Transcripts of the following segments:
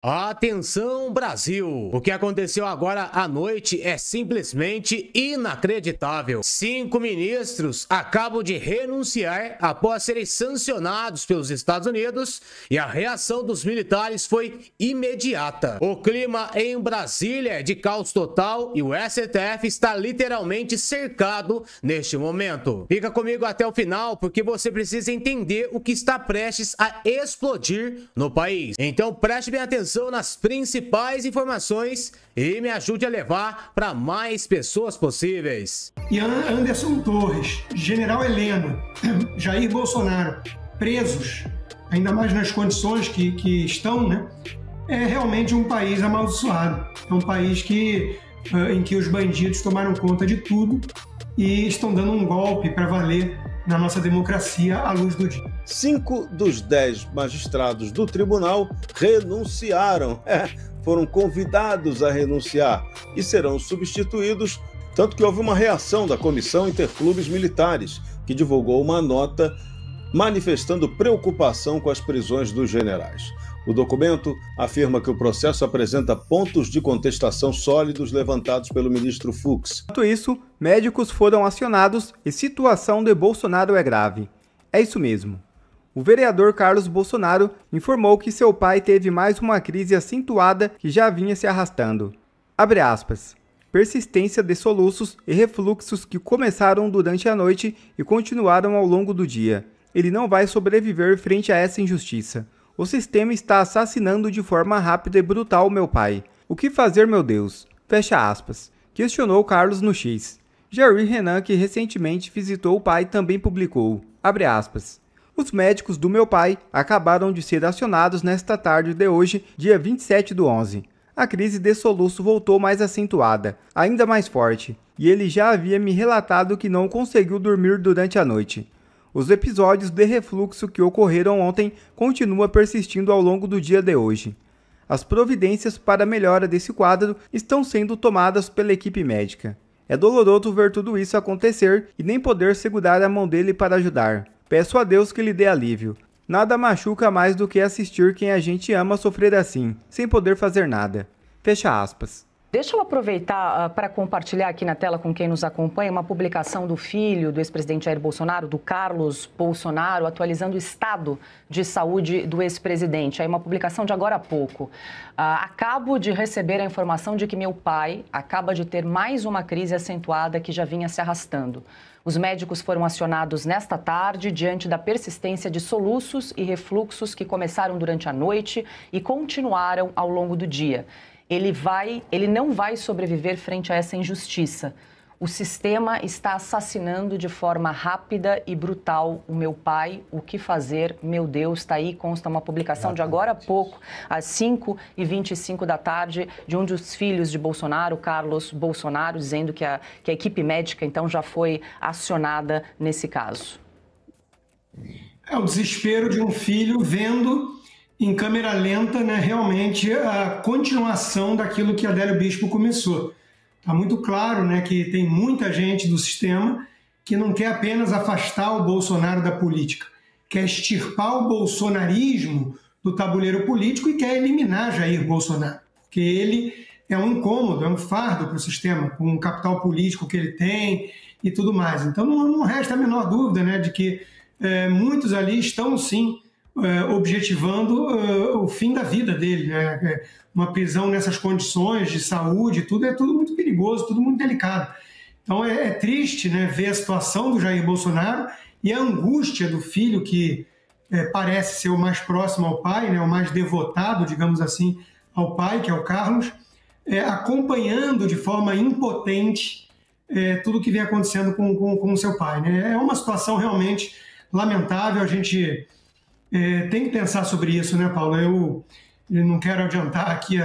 Atenção, Brasil! O que aconteceu agora à noite é simplesmente inacreditável. 5 ministros acabam de renunciar após serem sancionados pelos Estados Unidos e a reação dos militares foi imediata. O clima em Brasília é de caos total e o STF está literalmente cercado neste momento. Fica comigo até o final porque você precisa entender o que está prestes a explodir no país. Então preste bem atenção nas principais informações e me ajude a levar para mais pessoas possíveis. E Anderson Torres, General Heleno, Jair Bolsonaro, presos, ainda mais nas condições que estão, né? É realmente um país amaldiçoado. É um país em que os bandidos tomaram conta de tudo e estão dando um golpe para valer na nossa democracia à luz do dia. 5 dos 10 magistrados do tribunal renunciaram. Foram convidados a renunciar e serão substituídos, tanto que houve uma reação da Comissão Interclubes Militares, que divulgou uma nota manifestando preocupação com as prisões dos generais. O documento afirma que o processo apresenta pontos de contestação sólidos levantados pelo ministro Fux. Enquanto isso, médicos foram acionados e situação de Bolsonaro é grave. É isso mesmo. O vereador Carlos Bolsonaro informou que seu pai teve mais uma crise acentuada que já vinha se arrastando. Abre aspas. Persistência de soluços e refluxos que começaram durante a noite e continuaram ao longo do dia. Ele não vai sobreviver frente a essa injustiça. O sistema está assassinando de forma rápida e brutal meu pai. O que fazer, meu Deus? Fecha aspas. Questionou Carlos no X. Jair Renan, que recentemente visitou o pai, também publicou. Abre aspas. Os médicos do meu pai acabaram de ser acionados nesta tarde de hoje, dia 27/11. A crise de soluço voltou mais acentuada, ainda mais forte, e ele já havia me relatado que não conseguiu dormir durante a noite. Os episódios de refluxo que ocorreram ontem continuam persistindo ao longo do dia de hoje. As providências para a melhora desse quadro estão sendo tomadas pela equipe médica. É doloroso ver tudo isso acontecer e nem poder segurar a mão dele para ajudar. Peço a Deus que lhe dê alívio. Nada machuca mais do que assistir quem a gente ama sofrer assim, sem poder fazer nada. Fecha aspas. Deixa eu aproveitar para compartilhar aqui na tela com quem nos acompanha uma publicação do filho do ex-presidente Jair Bolsonaro, do Carlos Bolsonaro, atualizando o estado de saúde do ex-presidente. Aí uma publicação de agora há pouco. Acabo de receber a informação de que meu pai acaba de ter mais uma crise acentuada que já vinha se arrastando. Os médicos foram acionados nesta tarde diante da persistência de soluços e refluxos que começaram durante a noite e continuaram ao longo do dia. Ele não vai sobreviver frente a essa injustiça. O sistema está assassinando de forma rápida e brutal o meu pai. O que fazer? Meu Deus, está aí, consta uma publicação de agora há pouco, às 5h25 da tarde, de um dos filhos de Bolsonaro, Carlos Bolsonaro, dizendo que a equipe médica, então, já foi acionada nesse caso. É o desespero de um filho vendo em câmera lenta, né, realmente a continuação daquilo que Adélio Bispo começou. Está muito claro, né, que tem muita gente do sistema que não quer apenas afastar o Bolsonaro da política, quer extirpar o bolsonarismo do tabuleiro político e quer eliminar Jair Bolsonaro, porque ele é um incômodo, é um fardo para o sistema, com o capital político que ele tem e tudo mais. Então não resta a menor dúvida, né, de que muitos ali estão, sim, objetivando o fim da vida dele, né? Uma prisão nessas condições de saúde, tudo é tudo muito perigoso, tudo muito delicado. Então é triste, né, ver a situação do Jair Bolsonaro e a angústia do filho que parece ser o mais próximo ao pai, né, o mais devotado, digamos assim, ao pai, que é o Carlos, acompanhando de forma impotente tudo que vem acontecendo com o seu pai, né? É uma situação realmente lamentável. A gente tem que pensar sobre isso, né, Paulo? Eu não quero adiantar aqui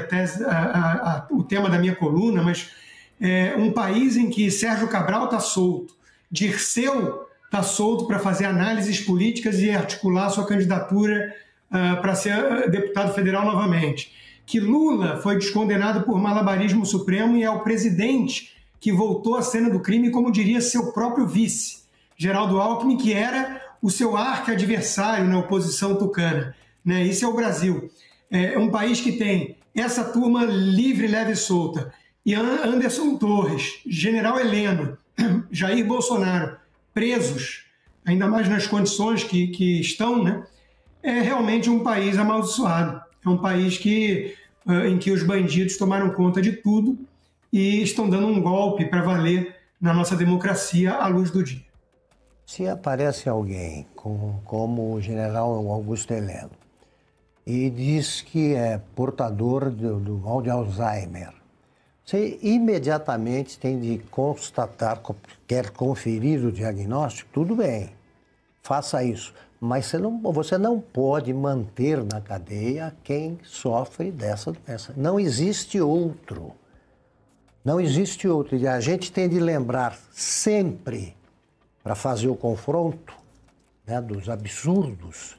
o tema da minha coluna, mas um país em que Sérgio Cabral está solto, Dirceu está solto para fazer análises políticas e articular sua candidatura para ser deputado federal novamente, que Lula foi descondenado por malabarismo supremo e é o presidente que voltou à cena do crime, como diria seu próprio vice, Geraldo Alckmin, que era o seu arqui-adversário na oposição tucana, né? Isso é o Brasil. É um país que tem essa turma livre, leve e solta, e Anderson Torres, General Heleno, Jair Bolsonaro, presos, ainda mais nas condições que estão, né? É realmente um país amaldiçoado. É um país em que os bandidos tomaram conta de tudo e estão dando um golpe para valer na nossa democracia à luz do dia. Se aparece alguém como o general Augusto Heleno e diz que é portador do mal de Alzheimer, você imediatamente tem de constatar, quer conferir o diagnóstico, tudo bem, faça isso. Mas você não pode manter na cadeia quem sofre dessa doença. Não existe outro. Não existe outro. E a gente tem de lembrar sempre, para fazer o confronto, né, dos absurdos,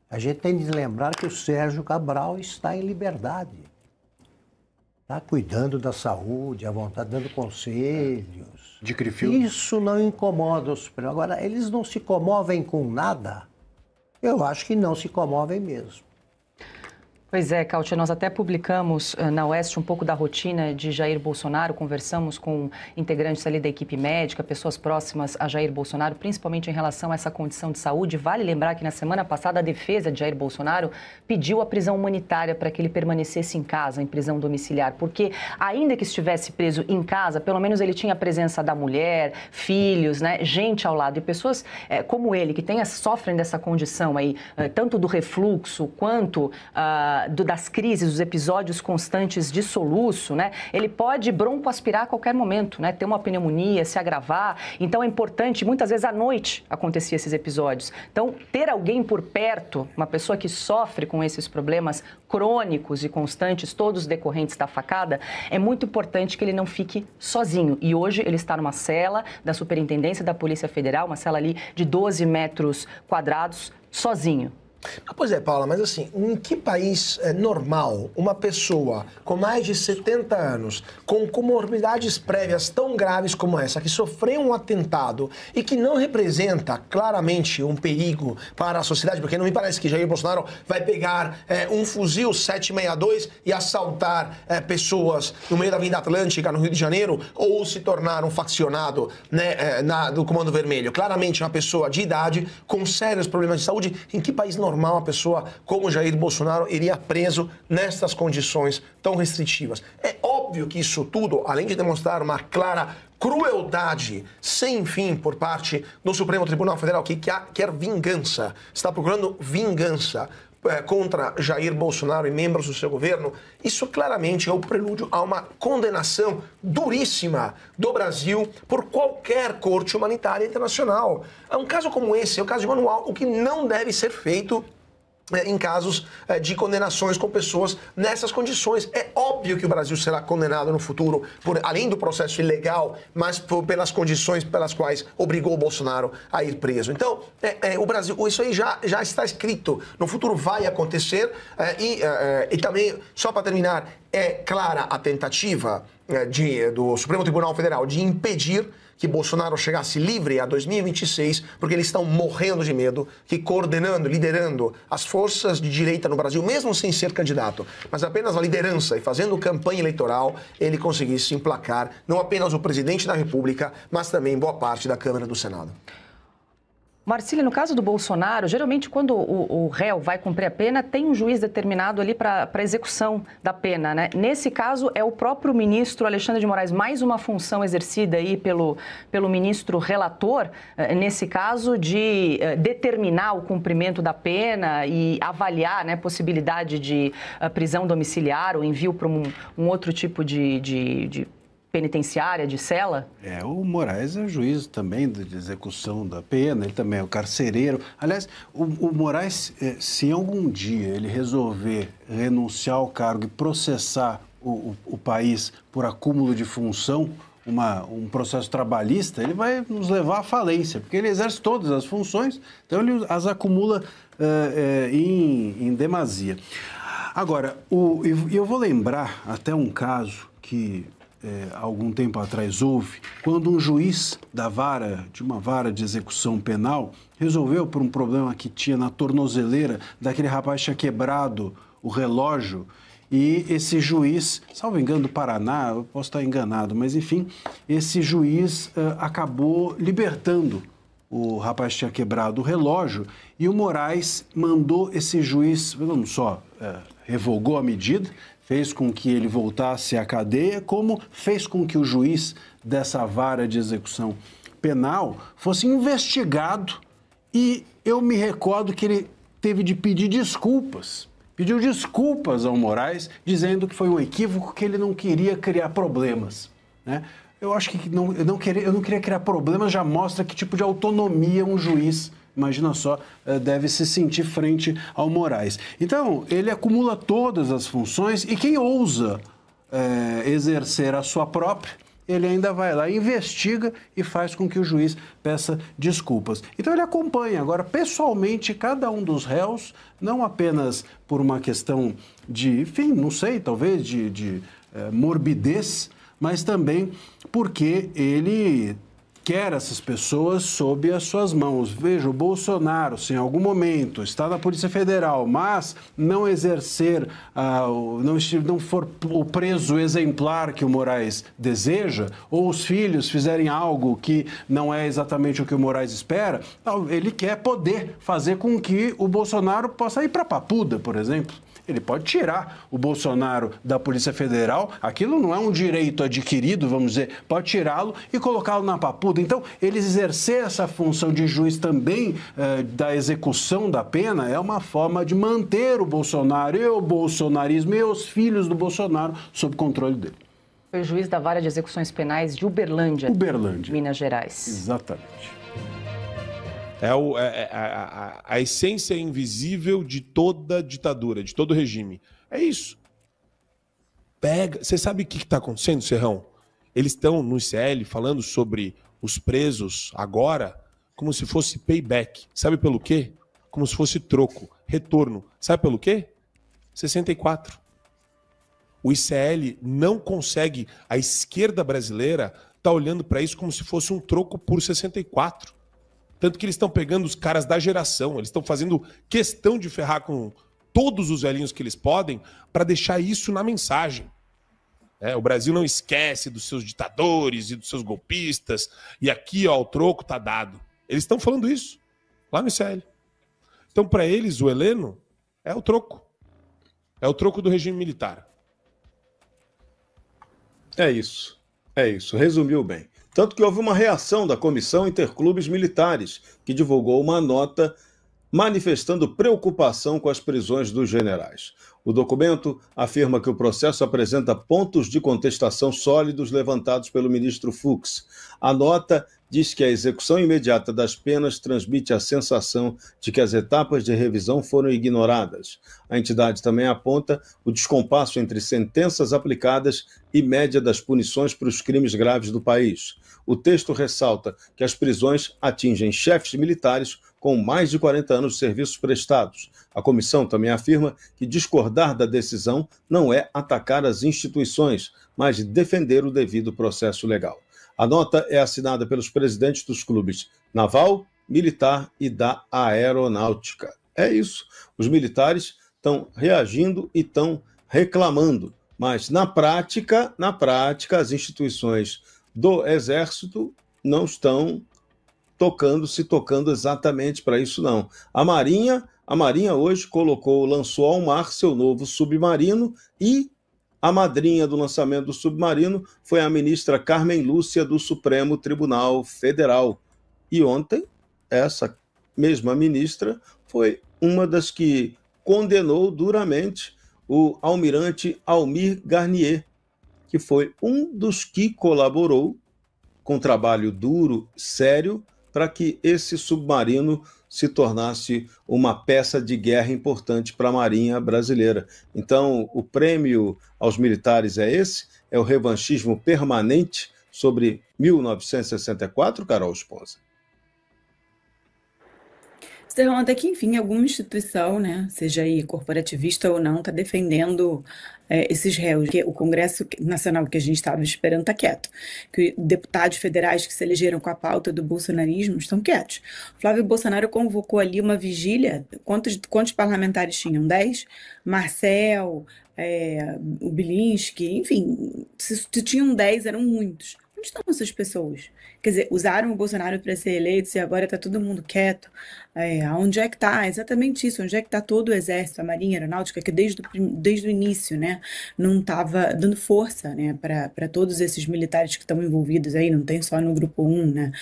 a gente tem de lembrar que o Sérgio Cabral está em liberdade. Está cuidando da saúde, à vontade, dando conselhos. De Crefil. Isso não incomoda os Supremos. Agora, eles não se comovem com nada. Eu acho que não se comovem mesmo. Pois é, Cautia, nós até publicamos na Oeste um pouco da rotina de Jair Bolsonaro, conversamos com integrantes ali da equipe médica, pessoas próximas a Jair Bolsonaro, principalmente em relação a essa condição de saúde. Vale lembrar que na semana passada a defesa de Jair Bolsonaro pediu a prisão humanitária para que ele permanecesse em casa, em prisão domiciliar, porque ainda que estivesse preso em casa, pelo menos ele tinha a presença da mulher, filhos, né, gente ao lado, e pessoas como ele, que sofrem dessa condição aí, tanto do refluxo quanto das crises, dos episódios constantes de soluço, né? Ele pode broncoaspirar a qualquer momento, né? Ter uma pneumonia, se agravar. Então é importante, muitas vezes à noite acontecia esses episódios. Então, ter alguém por perto, uma pessoa que sofre com esses problemas crônicos e constantes, todos decorrentes da facada, é muito importante que ele não fique sozinho. E hoje ele está numa cela da Superintendência da Polícia Federal, uma cela ali de 12 metros quadrados, sozinho. Pois é, Paula, mas assim, em que país normal uma pessoa com mais de 70 anos, com comorbidades prévias tão graves como essa, que sofreu um atentado e que não representa claramente um perigo para a sociedade, porque não me parece que Jair Bolsonaro vai pegar um fuzil 762 e assaltar pessoas no meio da Avenida Atlântica, no Rio de Janeiro, ou se tornar um faccionado, né, do Comando Vermelho. Claramente uma pessoa de idade, com sérios problemas de saúde. Em que país normal uma pessoa como Jair Bolsonaro iria preso nessas condições tão restritivas? É óbvio que isso tudo, além de demonstrar uma clara crueldade sem fim por parte do Supremo Tribunal Federal, que quer vingança, está procurando vingança contra Jair Bolsonaro e membros do seu governo, isso claramente é o prelúdio a uma condenação duríssima do Brasil por qualquer corte humanitária internacional. Um caso como esse, é o caso de Manuel, o que não deve ser feito em casos de condenações com pessoas nessas condições. É óbvio que o Brasil será condenado no futuro, além do processo ilegal, mas pelas condições pelas quais obrigou o Bolsonaro a ir preso. Então, o Brasil, isso aí já está escrito, no futuro vai acontecer, e também, só para terminar, é clara a tentativa do Supremo Tribunal Federal de impedir que Bolsonaro chegasse livre a 2026, porque eles estão morrendo de medo que coordenando, liderando as forças de direita no Brasil, mesmo sem ser candidato, mas apenas a liderança e fazendo campanha eleitoral, ele conseguisse emplacar não apenas o presidente da República, mas também boa parte da Câmara do Senado. Marcílio, no caso do Bolsonaro, geralmente quando o réu vai cumprir a pena, tem um juiz determinado ali para execução da pena, né? Nesse caso, é o próprio ministro Alexandre de Moraes, mais uma função exercida aí pelo ministro relator, nesse caso, de determinar o cumprimento da pena e avaliar, né, possibilidade de prisão domiciliar ou envio para um outro tipo de penitenciária, de cela? O Moraes é juiz também de execução da pena, ele também é o carcereiro. Aliás, o Moraes, se algum dia ele resolver renunciar ao cargo e processar o país por acúmulo de função, um processo trabalhista, ele vai nos levar à falência, porque ele exerce todas as funções, então ele as acumula em demasia. Agora, eu vou lembrar até um caso que algum tempo atrás houve, quando um juiz de uma vara de execução penal resolveu, por um problema que tinha na tornozeleira daquele rapaz que tinha quebrado o relógio, e esse juiz, salvo engano do Paraná, eu posso estar enganado, mas enfim, esse juiz acabou libertando o rapaz que tinha quebrado o relógio, e o Moraes mandou esse juiz, não só revogou a medida, fez com que ele voltasse à cadeia, como fez com que o juiz dessa vara de execução penal fosse investigado, e eu me recordo que ele teve de pedir desculpas. Pediu desculpas ao Moraes, dizendo que foi um equívoco, que ele não queria criar problemas, né? Eu acho que eu não queria criar problemas, já mostra que tipo de autonomia um juiz, imagina só, deve se sentir frente ao Moraes. Então, ele acumula todas as funções, e quem ousa exercer a sua própria, ele ainda vai lá, investiga e faz com que o juiz peça desculpas. Então ele acompanha agora pessoalmente cada um dos réus, não apenas por uma questão de, enfim, não sei, talvez de morbidez, mas também porque ele quer essas pessoas sob as suas mãos. Veja, o Bolsonaro, se em algum momento está na Polícia Federal, mas não exercer, não for o preso exemplar que o Moraes deseja, ou os filhos fizerem algo que não é exatamente o que o Moraes espera, ele quer poder fazer com que o Bolsonaro possa ir para Papuda, por exemplo. Ele pode tirar o Bolsonaro da Polícia Federal, aquilo não é um direito adquirido, vamos dizer, pode tirá-lo e colocá-lo na Papuda. Então, ele exercer essa função de juiz também da execução da pena é uma forma de manter o Bolsonaro e o bolsonarismo e os filhos do Bolsonaro sob controle dele. Foi juiz da Vara de Execuções Penais de Uberlândia, Minas Gerais. Exatamente. A essência invisível de toda ditadura, de todo regime. É isso. Você sabe o que está acontecendo, Serrão? Eles estão no ICL falando sobre os presos agora como se fosse payback. Sabe pelo quê? Como se fosse troco, retorno. Sabe pelo quê? 64. O ICL não consegue, a esquerda brasileira está olhando para isso como se fosse um troco por 64. Tanto que eles estão pegando os caras da geração, eles estão fazendo questão de ferrar com todos os velhinhos que eles podem para deixar isso na mensagem. O Brasil não esquece dos seus ditadores e dos seus golpistas, e aqui, ó, o troco tá dado. Eles estão falando isso, lá no ICL. Então, para eles, o Heleno é o troco. É o troco do regime militar. É isso. Resumiu bem. Tanto que houve uma reação da Comissão Interclubes Militares, que divulgou uma nota manifestando preocupação com as prisões dos generais. O documento afirma que o processo apresenta pontos de contestação sólidos levantados pelo ministro Fux. A nota diz que a execução imediata das penas transmite a sensação de que as etapas de revisão foram ignoradas. A entidade também aponta o descompasso entre sentenças aplicadas e média das punições para os crimes graves do país. O texto ressalta que as prisões atingem chefes militares com mais de 40 anos de serviços prestados. A comissão também afirma que discordar da decisão não é atacar as instituições, mas defender o devido processo legal. A nota é assinada pelos presidentes dos clubes Naval, Militar e da Aeronáutica. É isso. Os militares estão reagindo e estão reclamando, mas na prática, as instituições do Exército não estão tocando exatamente para isso, não. A Marinha hoje lançou ao mar seu novo submarino, e a madrinha do lançamento do submarino foi a ministra Carmen Lúcia do Supremo Tribunal Federal. E ontem, essa mesma ministra foi uma das que condenou duramente o almirante Almir Garnier, que foi um dos que colaborou com trabalho duro, sério, para que esse submarino se tornasse uma peça de guerra importante para a Marinha brasileira. Então, o prêmio aos militares é esse? É o revanchismo permanente sobre 1964, Carol Esponza? Serão até que, enfim, alguma instituição, né, seja aí corporativista ou não, está defendendo esses réus. Que o Congresso Nacional que a gente estava esperando está quieto. Que deputados federais que se elegeram com a pauta do bolsonarismo estão quietos. Flávio Bolsonaro convocou ali uma vigília. Quantos parlamentares tinham? 10? Marcel, o Bilinski, enfim, se tinham 10, eram muitos. Onde estão essas pessoas? Quer dizer, usaram o Bolsonaro para ser eleito e agora está todo mundo quieto. Onde é que está? Exatamente isso. Onde é que está todo o Exército, a Marinha, a Aeronáutica, que desde o início, né, não estava dando força, né, para todos esses militares que estão envolvidos aí, não tem só no Grupo 1, né?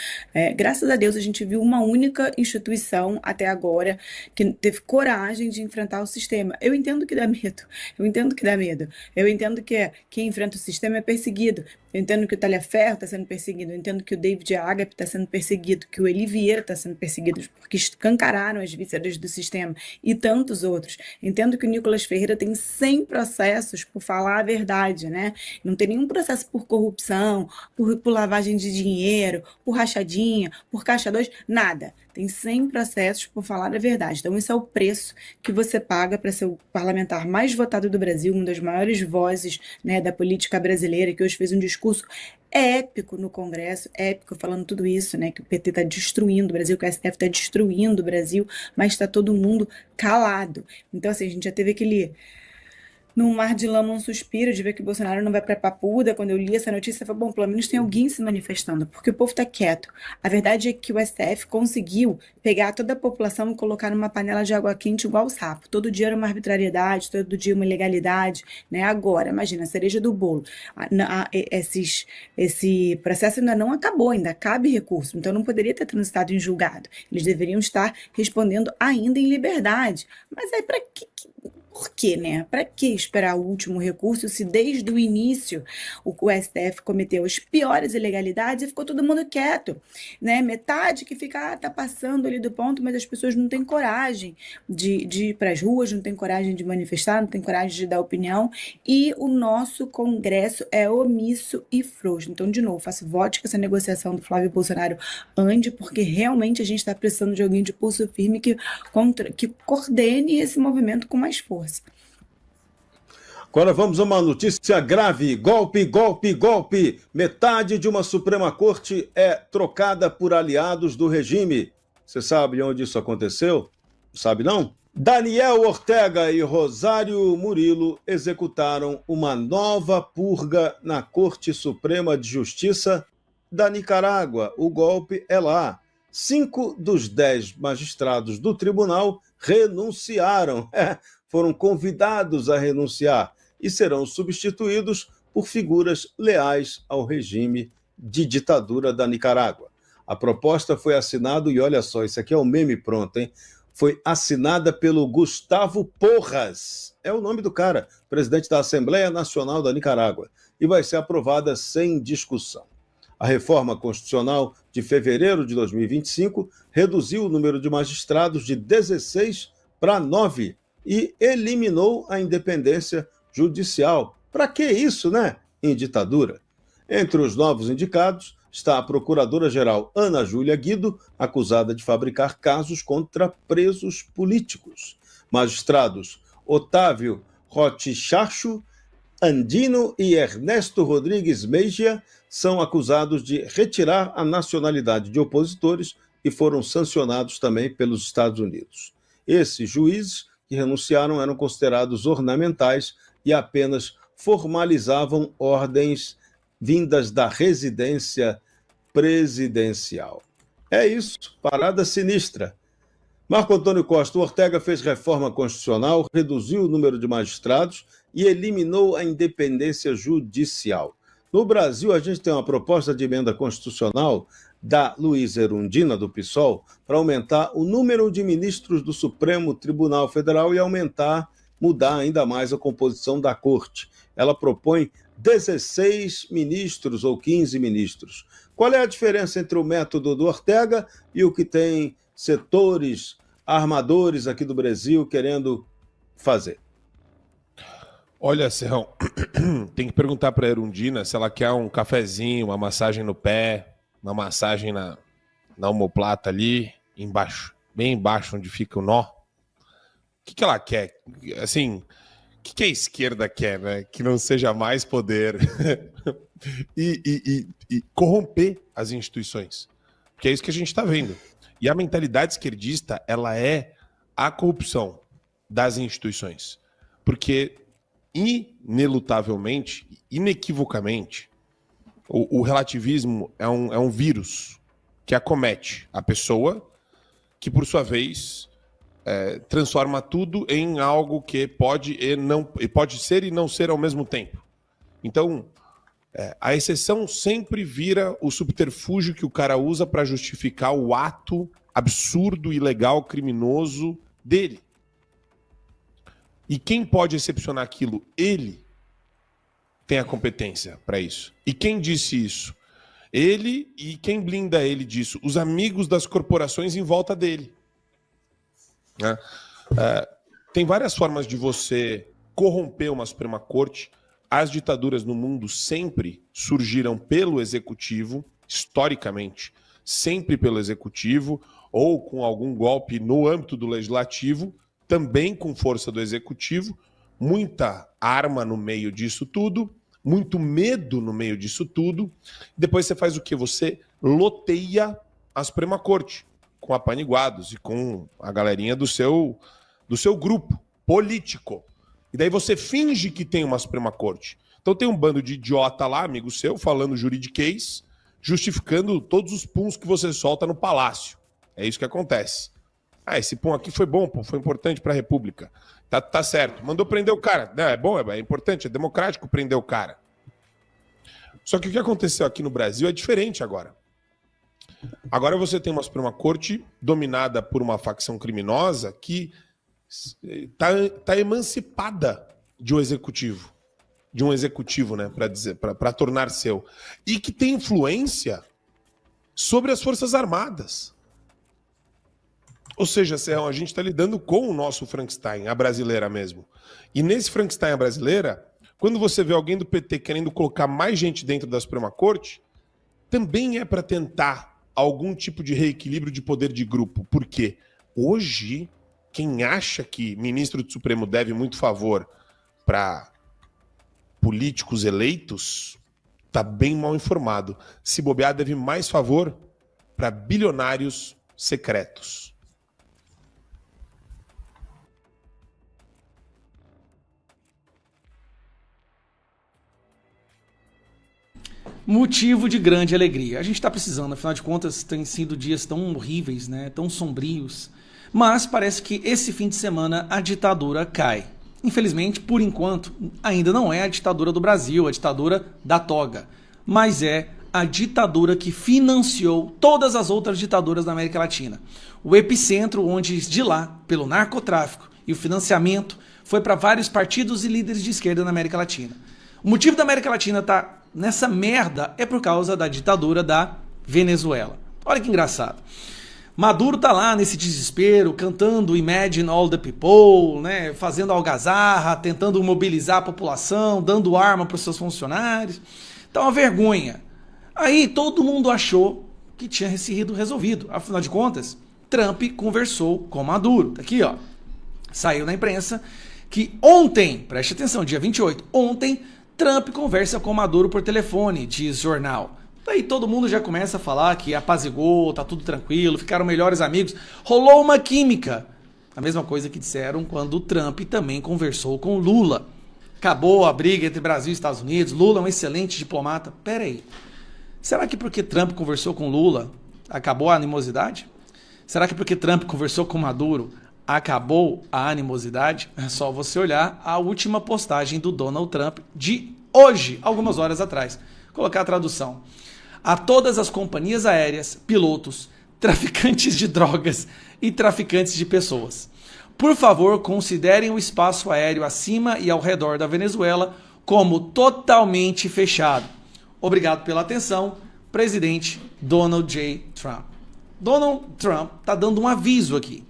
Graças a Deus a gente viu uma única instituição até agora que teve coragem de enfrentar o sistema. Eu entendo que dá medo. Eu entendo que quem enfrenta o sistema é perseguido. Eu entendo que o Talhaferro está sendo perseguido. Eu entendo que o David Agape está sendo perseguido, que o Eli Vieira está sendo perseguido, porque escancararam as vísceras do sistema, e tantos outros. Entendo que o Nicolas Ferreira tem 100 processos por falar a verdade, né? Não tem nenhum processo por corrupção, por lavagem de dinheiro, por rachadinha, por caixa 2, nada. Tem 100 processos por falar a verdade. Então, esse é o preço que você paga para ser o parlamentar mais votado do Brasil, uma das maiores vozes, né, da política brasileira, que hoje fez um discurso épico no Congresso, épico, falando tudo isso, né, que o PT está destruindo o Brasil, que o STF está destruindo o Brasil, mas está todo mundo calado. Então, assim, a gente já teve aquele... num mar de lama, um suspiro de ver que o Bolsonaro não vai para Papuda. Quando eu li essa notícia, eu falei, bom, pelo menos tem alguém se manifestando, porque o povo está quieto. A verdade é que o STF conseguiu pegar toda a população e colocar numa panela de água quente igual o sapo. Todo dia era uma arbitrariedade, todo dia uma ilegalidade, né? Agora, imagina, a cereja do bolo. Esse processo ainda não acabou, ainda cabe recurso, então não poderia ter transitado em julgado. Eles deveriam estar respondendo ainda em liberdade. Mas aí, para que... Por quê, né? Para que esperar o último recurso se desde o início o STF cometeu as piores ilegalidades e ficou todo mundo quieto, né? Metade que fica, tá passando ali do ponto, mas as pessoas não têm coragem de ir para as ruas, não têm coragem de manifestar, não têm coragem de dar opinião, e o nosso Congresso é omisso e frouxo. Então, de novo, faço voto que essa negociação do Flávio Bolsonaro ande, porque realmente a gente está precisando de alguém de pulso firme que coordene esse movimento com mais força. Agora vamos a uma notícia grave. Golpe, golpe, golpe. Metade de uma Suprema Corte é trocada por aliados do regime. Você sabe onde isso aconteceu? Sabe não? Daniel Ortega e Rosário Murilo executaram uma nova purga na Corte Suprema de Justiça da Nicarágua. O golpe é lá. 5 dos 10 magistrados do tribunal renunciaram. Foram convidados a renunciar e serão substituídos por figuras leais ao regime de ditadura da Nicarágua. A proposta foi assinada, e olha só, isso aqui é um meme pronto, hein? Foi assinada pelo Gustavo Porras, é o nome do cara, presidente da Assembleia Nacional da Nicarágua, e vai ser aprovada sem discussão. A reforma constitucional de fevereiro de 2025 reduziu o número de magistrados de 16 para 9 e eliminou a independência judicial. Para que isso, né? Em ditadura. Entre os novos indicados está a procuradora-geral Ana Júlia Guido, acusada de fabricar casos contra presos políticos. Magistrados Otávio Rotichacho, Andino e Ernesto Rodrigues Mejia são acusados de retirar a nacionalidade de opositores e foram sancionados também pelos Estados Unidos. Esses juízes que renunciaram eram considerados ornamentais e apenas formalizavam ordens vindas da residência presidencial. É isso, parada sinistra. Marco Antônio Costa, Ortega fez reforma constitucional, reduziu o número de magistrados e eliminou a independência judicial. No Brasil, a gente tem uma proposta de emenda constitucional da Luísa Erundina, do PSOL, para aumentar o número de ministros do Supremo Tribunal Federal e mudar ainda mais a composição da corte. Ela propõe 16 ministros ou 15 ministros. Qual é a diferença entre o método do Ortega e o que tem setores armadores aqui do Brasil querendo fazer? Olha, Serrão, tem que perguntar para a Erundina se ela quer um cafezinho, uma massagem no pé, uma massagem na omoplata ali embaixo. bem embaixo onde fica o nó, o que ela quer? Assim, o que a esquerda quer, né? Que não seja mais poder e corromper as instituições. Porque é isso que a gente está vendo. E a mentalidade esquerdista, ela é a corrupção das instituições. Porque, inelutavelmente, inequivocamente, o relativismo é um vírus que acomete a pessoa, que, por sua vez, transforma tudo em algo que pode ser e não ser ao mesmo tempo. Então, a exceção sempre vira o subterfúgio que o cara usa para justificar o ato absurdo, ilegal, criminoso dele. E quem pode excepcionar aquilo? Ele tem a competência para isso. E quem disse isso? Ele, e quem blinda ele disso? Os amigos das corporações em volta dele. Tem várias formas de você corromper uma Suprema Corte. As ditaduras no mundo sempre surgiram pelo executivo, historicamente, sempre pelo executivo, ou com algum golpe no âmbito do legislativo, também com força do executivo, muita arma no meio disso tudo, muito medo no meio disso tudo. Depois você faz o quê? Você loteia a Suprema Corte com apaniguados e com a galerinha do seu grupo político. E daí você finge que tem uma Suprema Corte. Então tem um bando de idiota lá, amigo seu, falando juridiquês, justificando todos os puns que você solta no palácio. É isso que acontece. Esse pum aqui foi bom, pô, foi importante para a República. Tá certo. Mandou prender o cara. Não, é bom, é importante, é democrático prender o cara. Só que o que aconteceu aqui no Brasil é diferente agora. Agora você tem uma Suprema Corte dominada por uma facção criminosa que tá emancipada de um executivo, né, para tornar seu, e que tem influência sobre as Forças Armadas. Ou seja, Serrão, a gente está lidando com o nosso Frankenstein, a brasileira mesmo. E nesse Frankenstein, a brasileira, quando você vê alguém do PT querendo colocar mais gente dentro da Suprema Corte, também é para tentar algum tipo de reequilíbrio de poder de grupo. Por quê? Hoje, quem acha que ministro do Supremo deve muito favor para políticos eleitos está bem mal informado. Se bobear, deve mais favor para bilionários secretos. Motivo de grande alegria. A gente está precisando, afinal de contas, tem sido dias tão horríveis, né? Tão sombrios. Mas parece que esse fim de semana a ditadura cai. Infelizmente, por enquanto, ainda não é a ditadura do Brasil, a ditadura da toga. Mas é a ditadura que financiou todas as outras ditaduras da América Latina. O epicentro onde de lá, pelo narcotráfico e o financiamento, foi para vários partidos e líderes de esquerda na América Latina. O motivo da América Latina estar nessa merda é por causa da ditadura da Venezuela. Olha que engraçado. Maduro tá lá nesse desespero, cantando Imagine All the People, né, fazendo algazarra, tentando mobilizar a população, dando arma para os seus funcionários. Tá uma vergonha. Aí todo mundo achou que tinha sido resolvido. Afinal de contas, Trump conversou com Maduro. Tá aqui, ó. Saiu na imprensa que ontem, preste atenção, dia 28, ontem, Trump conversa com Maduro por telefone, diz jornal. Daí todo mundo já começa a falar que apazigou, tá tudo tranquilo, ficaram melhores amigos. Rolou uma química. A mesma coisa que disseram quando o Trump também conversou com Lula. Acabou a briga entre Brasil e Estados Unidos, Lula é um excelente diplomata. Pera aí, será que porque Trump conversou com Lula, acabou a animosidade? Será que porque Trump conversou com Maduro, acabou a animosidade? É só você olhar a última postagem do Donald Trump de hoje, algumas horas atrás. Colocar a tradução. A todas as companhias aéreas, pilotos, traficantes de drogas e traficantes de pessoas. Por favor, considerem o espaço aéreo acima e ao redor da Venezuela como totalmente fechado. Obrigado pela atenção, presidente Donald J. Trump. Donald Trump está dando um aviso aqui.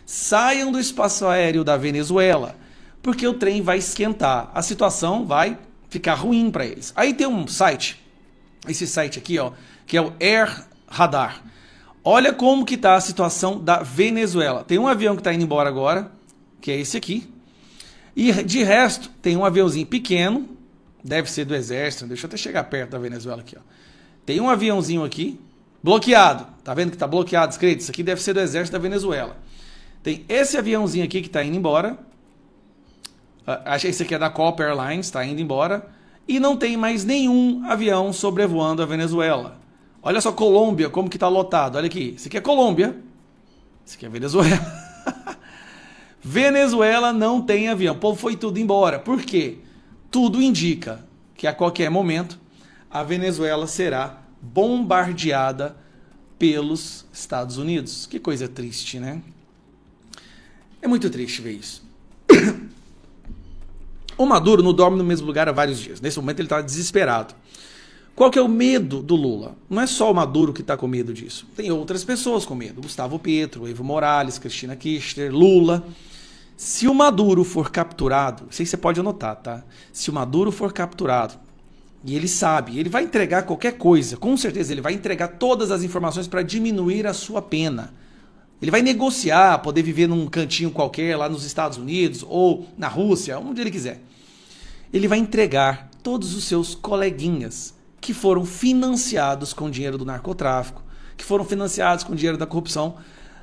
Saiam do espaço aéreo da Venezuela, porque o trem vai esquentar. A situação vai ficar ruim para eles. Aí tem um site, esse site aqui, ó, que é o Air Radar. Olha como que tá a situação da Venezuela. Tem um avião que está indo embora agora, que é esse aqui. E de resto, tem um aviãozinho pequeno, deve ser do exército, deixa eu até chegar perto da Venezuela aqui, ó. Tem um aviãozinho aqui, bloqueado. Tá vendo que tá bloqueado, escrito? Isso aqui deve ser do exército da Venezuela. Tem esse aviãozinho aqui que está indo embora. Acho que esse aqui é da Copa Airlines, está indo embora. E não tem mais nenhum avião sobrevoando a Venezuela. Olha só Colômbia, como que está lotado. Olha aqui, esse aqui é Colômbia. Esse aqui é Venezuela. Venezuela não tem avião. O povo foi tudo embora. Por quê? Tudo indica que a qualquer momento a Venezuela será bombardeada pelos Estados Unidos. Que coisa triste, né? É muito triste ver isso. O Maduro não dorme no mesmo lugar há vários dias. Nesse momento ele está desesperado. Qual que é o medo do Lula? Não é só o Maduro que está com medo disso. Tem outras pessoas com medo. Gustavo Petro, Evo Morales, Cristina Kirchner, Lula. Se o Maduro for capturado, isso aí você pode anotar, tá? Se o Maduro for capturado, e ele sabe, ele vai entregar qualquer coisa, com certeza ele vai entregar todas as informações para diminuir a sua pena. Ele vai negociar, poder viver num cantinho qualquer lá nos Estados Unidos ou na Rússia, onde ele quiser. Ele vai entregar todos os seus coleguinhas que foram financiados com dinheiro do narcotráfico, que foram financiados com dinheiro da corrupção,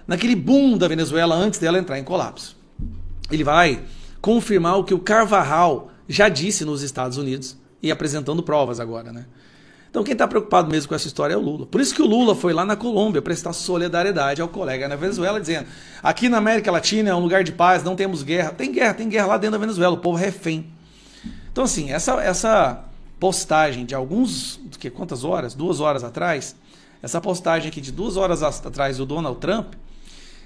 naquele boom da Venezuela antes dela entrar em colapso. Ele vai confirmar o que o Carvajal já disse nos Estados Unidos e apresentando provas agora, né? Então quem está preocupado mesmo com essa história é o Lula. Por isso que o Lula foi lá na Colômbia prestar solidariedade ao colega na Venezuela, dizendo: aqui na América Latina é um lugar de paz, não temos guerra. Tem guerra lá dentro da Venezuela, o povo é refém. Então assim, essa postagem de quantas horas? 2 horas atrás, essa postagem aqui de 2 horas atrás do Donald Trump,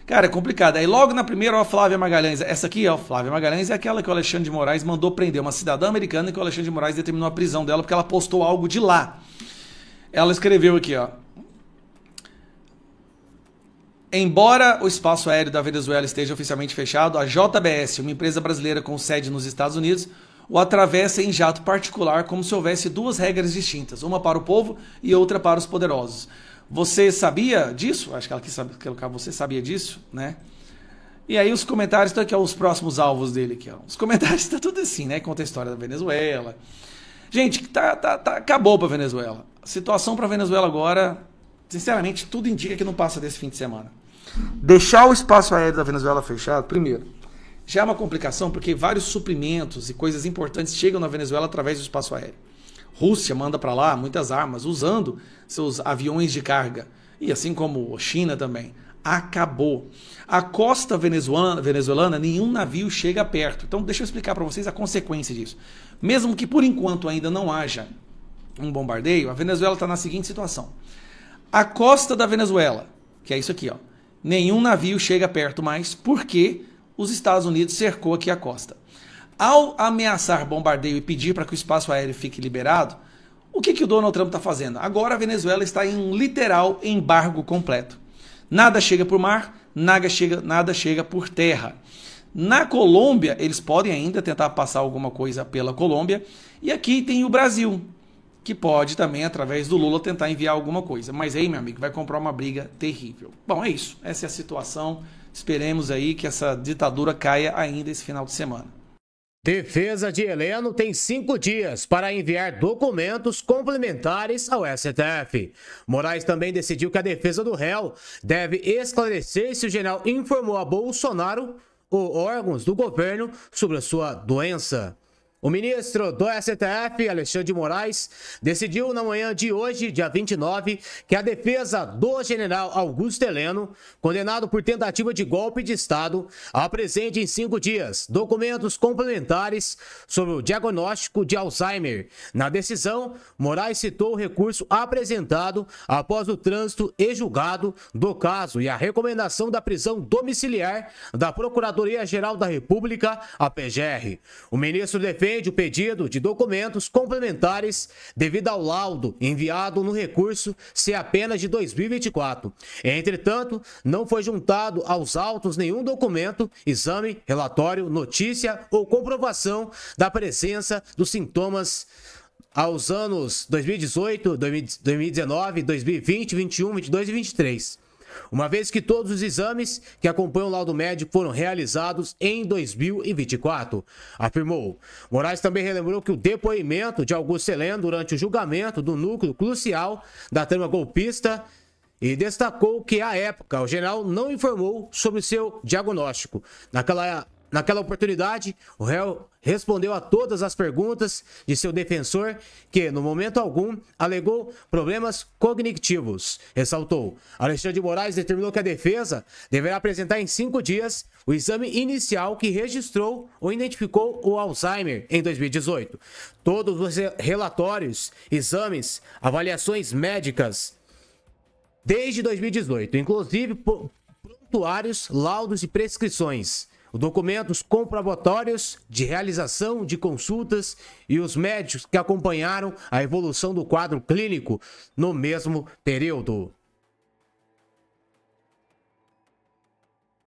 cara, é complicado. Aí logo na primeira, ó, Flávia Magalhães. Essa aqui, ó, Flávia Magalhães é aquela que o Alexandre de Moraes mandou prender, uma cidadã americana que o Alexandre de Moraes determinou a prisão dela porque ela postou algo de lá. Ela escreveu aqui, ó: embora o espaço aéreo da Venezuela esteja oficialmente fechado, a JBS, uma empresa brasileira com sede nos Estados Unidos, o atravessa em jato particular como se houvesse 2 regras distintas, uma para o povo e outra para os poderosos. Você sabia disso? Acho que ela quis saber que você sabia disso, né? E aí os comentários estão aqui, ó, os próximos alvos dele aqui, ó. Os comentários estão tudo assim, né? Conta a história da Venezuela. Gente, acabou para a Venezuela. A situação para a Venezuela agora, sinceramente, tudo indica que não passa desse fim de semana. Deixar o espaço aéreo da Venezuela fechado, primeiro, já é uma complicação porque vários suprimentos e coisas importantes chegam na Venezuela através do espaço aéreo. Rússia manda para lá muitas armas, usando seus aviões de carga. E assim como a China também. Acabou. A costa venezuelana, nenhum navio chega perto. Então deixa eu explicar para vocês a consequência disso. Mesmo que por enquanto ainda não haja um bombardeio, a Venezuela está na seguinte situação. A costa da Venezuela, que é isso aqui, ó, nenhum navio chega perto mais porque os Estados Unidos cercou aqui a costa. Ao ameaçar bombardeio e pedir para que o espaço aéreo fique liberado, o que o Donald Trump está fazendo? Agora a Venezuela está em um literal embargo completo. Nada chega por mar, nada chega por terra. Na Colômbia, eles podem ainda tentar passar alguma coisa pela Colômbia. E aqui tem o Brasil, que pode também, através do Lula, tentar enviar alguma coisa. Mas aí, meu amigo, vai comprar uma briga terrível. Bom, é isso. Essa é a situação. Esperemos aí que essa ditadura caia ainda esse final de semana. Defesa de Heleno tem 5 dias para enviar documentos complementares ao STF. Moraes também decidiu que a defesa do réu deve esclarecer se o general informou a Bolsonaro ou órgãos do governo sobre a sua doença. O ministro do STF, Alexandre de Moraes, decidiu na manhã de hoje, dia 29, que a defesa do general Augusto Heleno, condenado por tentativa de golpe de Estado, apresente em 5 dias documentos complementares sobre o diagnóstico de Alzheimer. Na decisão, Moraes citou o recurso apresentado após o trânsito e julgado do caso e a recomendação da prisão domiciliar da Procuradoria-Geral da República, a PGR. O ministro defende o pedido de documentos complementares devido ao laudo enviado no recurso ser apenas de 2024. Entretanto, não foi juntado aos autos nenhum documento, exame, relatório, notícia ou comprovação da presença dos sintomas aos anos 2018, 2019, 2020, 2021, 2022 e 2023. uma vez que todos os exames que acompanham o laudo médico foram realizados em 2024, afirmou. Moraes também relembrou que o depoimento de Augusto Heleno durante o julgamento do núcleo crucial da trama golpista e destacou que, à época, o general não informou sobre seu diagnóstico. Naquela oportunidade, o réu respondeu a todas as perguntas de seu defensor, que, no momento algum, alegou problemas cognitivos. Ressaltou. Alexandre de Moraes determinou que a defesa deverá apresentar em 5 dias o exame inicial que registrou ou identificou o Alzheimer em 2018. Todos os relatórios, exames, avaliações médicas desde 2018, inclusive prontuários, laudos e prescrições, documentos comprobatórios de realização de consultas e os médicos que acompanharam a evolução do quadro clínico no mesmo período.